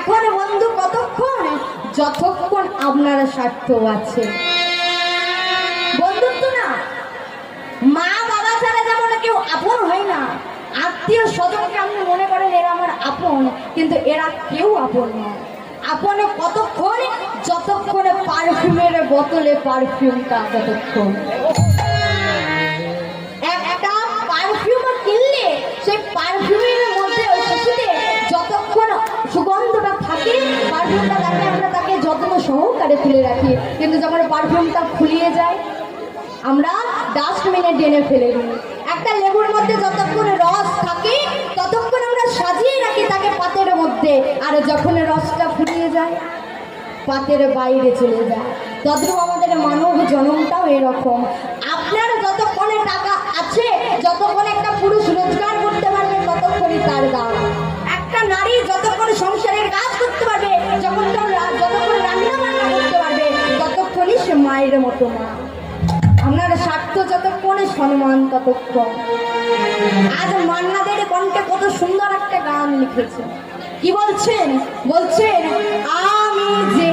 এখন বন্ধু কতক্ষণ, যতক্ষণ আপনার স্বার্থ আছে। বন্ধুত্ব না, মা বাবা ছাড়া যেমন কেউ আপন হয় না, আত্মীয় স্বজনকে আপনি মনে করেন এরা আমার আপন, কিন্তু এরা কেউ আপন নয়। আপনে কতক্ষণ, যতক্ষণে পারফিউমের বোতলে পারফিউমটা যতক্ষণ। একটা পারফিউম কিনলে সেই পারফিউমের মধ্যে ওই শিশুতে যতক্ষণ সুগন্ধটা থাকে, পারফিউমটা তাকে আমরা তাকে যত্ন সহকারে তুলে রাখি, কিন্তু যখন পারফিউমটা ফুলিয়ে যায় আমরা ডাস্টবিনে টেনে ফেলে দিই। একটা লেবুর মধ্যে যতক্ষণ রস থাকে ততক্ষণ আমরা সাজিয়ে রাখি তাকে পাতের মধ্যে, আর যখন রসটা ফুরিয়ে যায় পাতের বাইরে চলে যায়। তদ্রুপ আমাদের মানব জন্মটাও এরকম। আপনার যতক্ষণে টাকা আছে, যতক্ষণ একটা পুরুষ রোজগার করতে পারবে ততক্ষণই তার দাম। একটা নারী যতক্ষণ সংসারের কাজ করতে পারবে, যতক্ষণ রান্না বান্না করতে পারবে ততক্ষণই সে মায়ের মতো মা। আপনার স্বার্থ যতক্ষণে সম্মান ততক্ষণ। আজ মান্নাদের কণ্ঠে কত সুন্দর একটা গান লিখেছে। কি বলছেন? বলছেন আমি যে